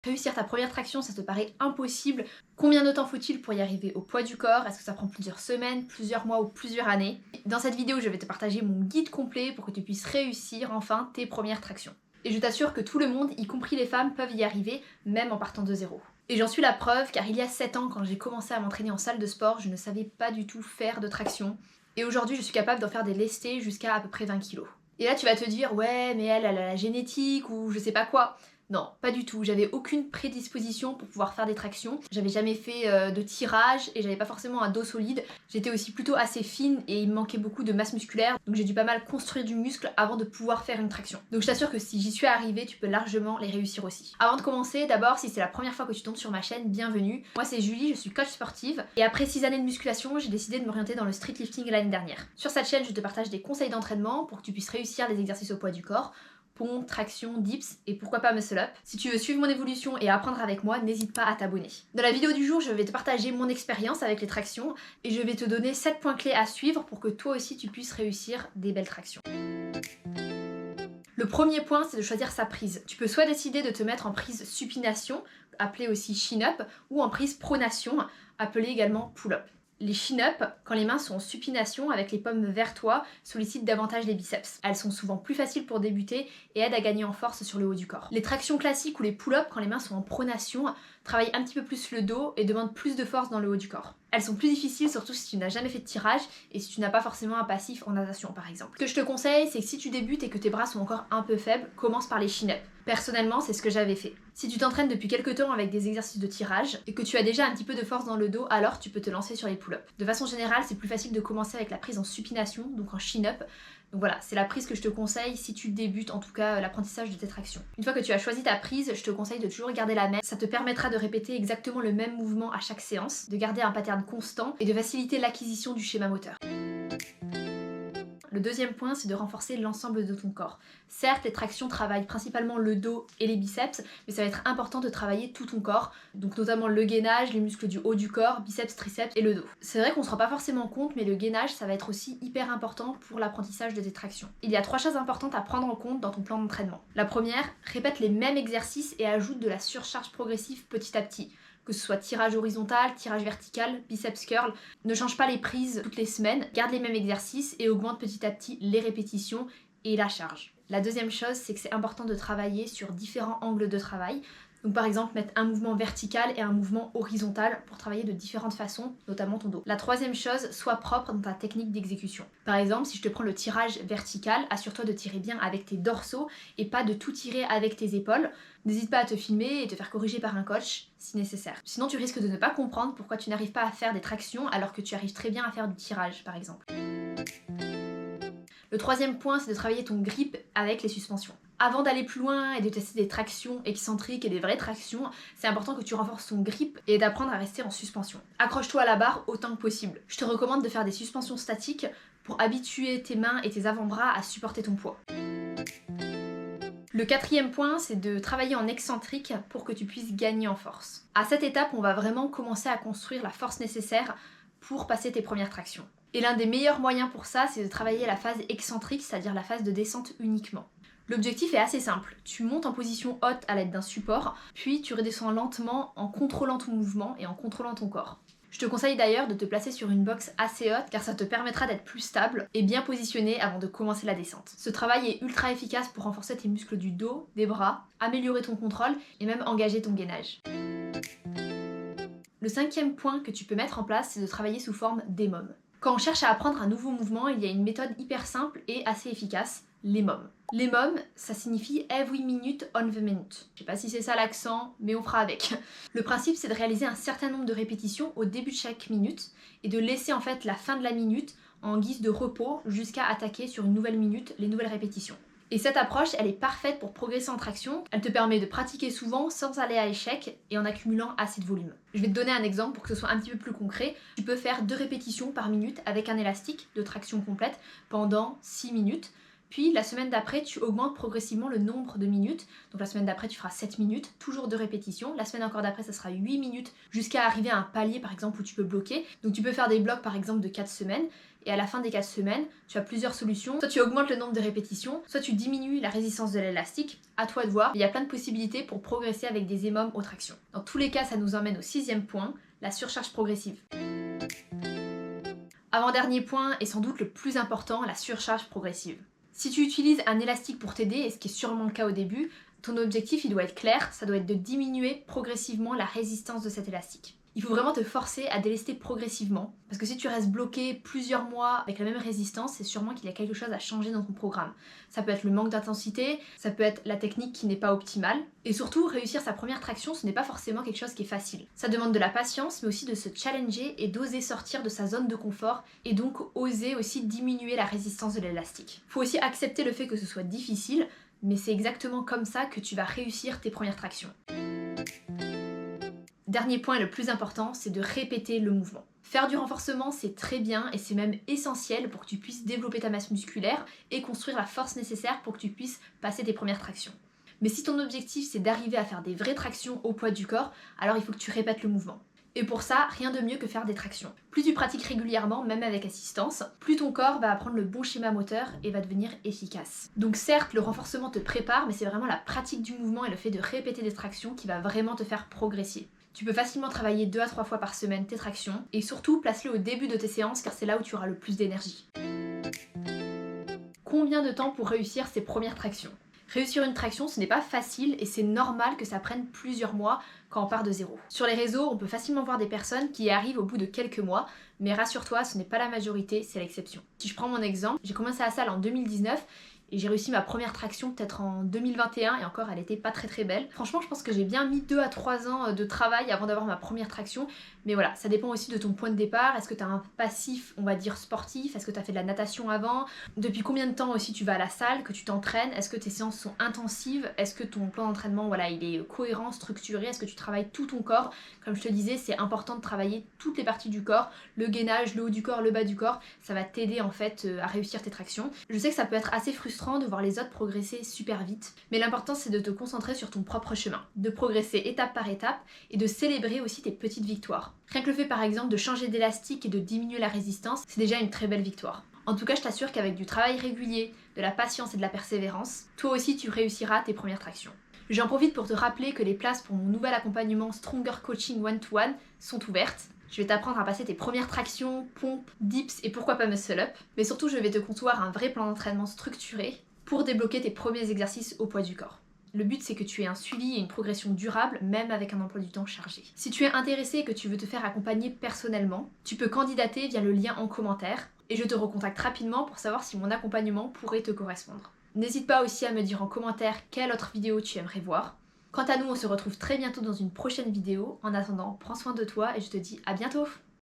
Réussir ta première traction, ça te paraît impossible. Combien de temps faut-il pour y arriver au poids du corps? Est-ce que ça prend plusieurs semaines, plusieurs mois ou plusieurs années? Dans cette vidéo, je vais te partager mon guide complet pour que tu puisses réussir enfin tes premières tractions. Et je t'assure que tout le monde, y compris les femmes, peuvent y arriver, même en partant de zéro. Et j'en suis la preuve, car il y a 7 ans, quand j'ai commencé à m'entraîner en salle de sport, je ne savais pas du tout faire de traction. Et aujourd'hui, je suis capable d'en faire des lestées jusqu'à peu près 20 kg. Et là, tu vas te dire, ouais, mais elle a la génétique ou je sais pas quoi. Non, pas du tout. J'avais aucune prédisposition pour pouvoir faire des tractions. J'avais jamais fait de tirage et j'avais pas forcément un dos solide. J'étais aussi plutôt assez fine et il me manquait beaucoup de masse musculaire. Donc j'ai dû pas mal construire du muscle avant de pouvoir faire une traction. Donc je t'assure que si j'y suis arrivée, tu peux largement les réussir aussi. Avant de commencer, d'abord, si c'est la première fois que tu tombes sur ma chaîne, bienvenue. Moi c'est Julie, je suis coach sportive. Et après 6 années de musculation, j'ai décidé de m'orienter dans le street lifting l'année dernière. Sur cette chaîne, je te partage des conseils d'entraînement pour que tu puisses réussir les exercices au poids du corps, pompes, traction, dips et pourquoi pas muscle up. Si tu veux suivre mon évolution et apprendre avec moi, n'hésite pas à t'abonner. Dans la vidéo du jour, je vais te partager mon expérience avec les tractions et je vais te donner 7 points clés à suivre pour que toi aussi tu puisses réussir des belles tractions. Le premier point, c'est de choisir sa prise. Tu peux soit décider de te mettre en prise supination, appelée aussi chin-up, ou en prise pronation, appelée également pull-up. Les chin-up, quand les mains sont en supination avec les paumes vers toi, sollicitent davantage les biceps. Elles sont souvent plus faciles pour débuter et aident à gagner en force sur le haut du corps. Les tractions classiques ou les pull-up, quand les mains sont en pronation, travaillent un petit peu plus le dos et demandent plus de force dans le haut du corps. Elles sont plus difficiles, surtout si tu n'as jamais fait de tirage et si tu n'as pas forcément un passif en natation par exemple. Ce que je te conseille, c'est que si tu débutes et que tes bras sont encore un peu faibles, commence par les chin-up. Personnellement, c'est ce que j'avais fait. Si tu t'entraînes depuis quelques temps avec des exercices de tirage et que tu as déjà un petit peu de force dans le dos, alors tu peux te lancer sur les pull-ups. De façon générale, c'est plus facile de commencer avec la prise en supination, donc en chin-up. Donc voilà, c'est la prise que je te conseille si tu débutes en tout cas l'apprentissage de tes tractions. Une fois que tu as choisi ta prise, je te conseille de toujours garder la même. Ça te permettra de répéter exactement le même mouvement à chaque séance, de garder un pattern constant et de faciliter l'acquisition du schéma moteur. Le deuxième point, c'est de renforcer l'ensemble de ton corps. Certes, les tractions travaillent principalement le dos et les biceps, mais ça va être important de travailler tout ton corps, donc notamment le gainage, les muscles du haut du corps, biceps, triceps et le dos. C'est vrai qu'on se rend pas forcément compte, mais le gainage, ça va être aussi hyper important pour l'apprentissage de tes tractions. Il y a 3 choses importantes à prendre en compte dans ton plan d'entraînement. La première, répète les mêmes exercices et ajoute de la surcharge progressive petit à petit. Que ce soit tirage horizontal, tirage vertical, biceps curl, ne change pas les prises toutes les semaines, garde les mêmes exercices et augmente petit à petit les répétitions et la charge. La deuxième chose, c'est que c'est important de travailler sur différents angles de travail. Donc par exemple, mettre un mouvement vertical et un mouvement horizontal pour travailler de différentes façons, notamment ton dos. La troisième chose, sois propre dans ta technique d'exécution. Par exemple, si je te prends le tirage vertical, assure-toi de tirer bien avec tes dorsaux et pas de tout tirer avec tes épaules. N'hésite pas à te filmer et te faire corriger par un coach si nécessaire. Sinon, tu risques de ne pas comprendre pourquoi tu n'arrives pas à faire des tractions alors que tu arrives très bien à faire du tirage, par exemple. Le troisième point, c'est de travailler ton grip avec les suspensions. Avant d'aller plus loin et de tester des tractions excentriques et des vraies tractions, c'est important que tu renforces ton grip et d'apprendre à rester en suspension. Accroche-toi à la barre autant que possible. Je te recommande de faire des suspensions statiques pour habituer tes mains et tes avant-bras à supporter ton poids. Le quatrième point, c'est de travailler en excentrique pour que tu puisses gagner en force. À cette étape, on va vraiment commencer à construire la force nécessaire pour passer tes premières tractions. Et l'un des meilleurs moyens pour ça, c'est de travailler la phase excentrique, c'est-à-dire la phase de descente uniquement. L'objectif est assez simple, tu montes en position haute à l'aide d'un support, puis tu redescends lentement en contrôlant ton mouvement et en contrôlant ton corps. Je te conseille d'ailleurs de te placer sur une box assez haute car ça te permettra d'être plus stable et bien positionné avant de commencer la descente. Ce travail est ultra efficace pour renforcer tes muscles du dos, des bras, améliorer ton contrôle et même engager ton gainage. Le cinquième point que tu peux mettre en place, c'est de travailler sous forme d'EMOM. Quand on cherche à apprendre un nouveau mouvement, il y a une méthode hyper simple et assez efficace, l'EMOM. L'EMOM, ça signifie Every Minute on the Minute. Je sais pas si c'est ça l'accent, mais on fera avec. Le principe, c'est de réaliser un certain nombre de répétitions au début de chaque minute et de laisser en fait la fin de la minute en guise de repos jusqu'à attaquer sur une nouvelle minute les nouvelles répétitions. Et cette approche, elle est parfaite pour progresser en traction. Elle te permet de pratiquer souvent sans aller à l'échec et en accumulant assez de volume. Je vais te donner un exemple pour que ce soit un petit peu plus concret. Tu peux faire 2 répétitions par minute avec un élastique de traction complète pendant 6 minutes. Puis la semaine d'après, tu augmentes progressivement le nombre de minutes. Donc la semaine d'après, tu feras 7 minutes, toujours 2 répétitions. La semaine encore d'après, ça sera 8 minutes jusqu'à arriver à un palier par exemple où tu peux bloquer. Donc tu peux faire des blocs par exemple de 4 semaines. et à la fin des 4 semaines, tu as plusieurs solutions. Soit tu augmentes le nombre de répétitions, soit tu diminues la résistance de l'élastique, à toi de voir. Il y a plein de possibilités pour progresser avec des EMOM aux tractions. Dans tous les cas, ça nous emmène au 6e point, la surcharge progressive. Avant-dernier point, et sans doute le plus important, la surcharge progressive. Si tu utilises un élastique pour t'aider, et ce qui est sûrement le cas au début, ton objectif il doit être clair, ça doit être de diminuer progressivement la résistance de cet élastique. Il faut vraiment te forcer à délester progressivement, parce que si tu restes bloqué plusieurs mois avec la même résistance, c'est sûrement qu'il y a quelque chose à changer dans ton programme. Ça peut être le manque d'intensité, ça peut être la technique qui n'est pas optimale, et surtout réussir sa première traction, ce n'est pas forcément quelque chose qui est facile. Ça demande de la patience, mais aussi de se challenger et d'oser sortir de sa zone de confort, et donc oser aussi diminuer la résistance de l'élastique. Faut aussi accepter le fait que ce soit difficile, mais c'est exactement comme ça que tu vas réussir tes premières tractions. Dernier point et le plus important, c'est de répéter le mouvement. Faire du renforcement, c'est très bien et c'est même essentiel pour que tu puisses développer ta masse musculaire et construire la force nécessaire pour que tu puisses passer tes premières tractions. Mais si ton objectif c'est d'arriver à faire des vraies tractions au poids du corps, alors il faut que tu répètes le mouvement. Et pour ça, rien de mieux que faire des tractions. Plus tu pratiques régulièrement, même avec assistance, plus ton corps va apprendre le bon schéma moteur et va devenir efficace. Donc certes, le renforcement te prépare, mais c'est vraiment la pratique du mouvement et le fait de répéter des tractions qui va vraiment te faire progresser. Tu peux facilement travailler 2 à 3 fois par semaine tes tractions, et surtout place-le au début de tes séances car c'est là où tu auras le plus d'énergie. Combien de temps pour réussir ces premières tractions ? Réussir une traction, ce n'est pas facile et c'est normal que ça prenne plusieurs mois quand on part de zéro. Sur les réseaux, on peut facilement voir des personnes qui y arrivent au bout de quelques mois, mais rassure-toi, ce n'est pas la majorité, c'est l'exception. Si je prends mon exemple, j'ai commencé à la salle en 2019 et j'ai réussi ma première traction peut-être en 2021 et encore elle était pas très belle. Franchement je pense que j'ai bien mis 2 à 3 ans de travail avant d'avoir ma première traction, mais voilà, ça dépend aussi de ton point de départ. Est-ce que tu as un passif, on va dire sportif? Est-ce que tu as fait de la natation avant? Depuis combien de temps aussi tu vas à la salle, que tu t'entraînes? Est-ce que tes séances sont intensives? Est-ce que ton plan d'entraînement voilà, il est cohérent, structuré? Est-ce que tu travailles tout ton corps? Comme je te disais, c'est important de travailler toutes les parties du corps, le gainage, le haut du corps, le bas du corps, ça va t'aider en fait à réussir tes tractions. Je sais que ça peut être assez frustrant de voir les autres progresser super vite, mais l'important c'est de te concentrer sur ton propre chemin, de progresser étape par étape et de célébrer aussi tes petites victoires. Rien que le fait par exemple de changer d'élastique et de diminuer la résistance, c'est déjà une très belle victoire. En tout cas, je t'assure qu'avec du travail régulier, de la patience et de la persévérance, toi aussi tu réussiras tes premières tractions. J'en profite pour te rappeler que les places pour mon nouvel accompagnement Stronger Coaching One-to-One sont ouvertes. Je vais t'apprendre à passer tes premières tractions, pompes, dips et pourquoi pas muscle-up. Mais surtout, je vais te concevoir un vrai plan d'entraînement structuré pour débloquer tes premiers exercices au poids du corps. Le but c'est que tu aies un suivi et une progression durable même avec un emploi du temps chargé. Si tu es intéressé et que tu veux te faire accompagner personnellement, tu peux candidater via le lien en commentaire et je te recontacte rapidement pour savoir si mon accompagnement pourrait te correspondre. N'hésite pas aussi à me dire en commentaire quelle autre vidéo tu aimerais voir. Quant à nous, on se retrouve très bientôt dans une prochaine vidéo. En attendant, prends soin de toi et je te dis à bientôt!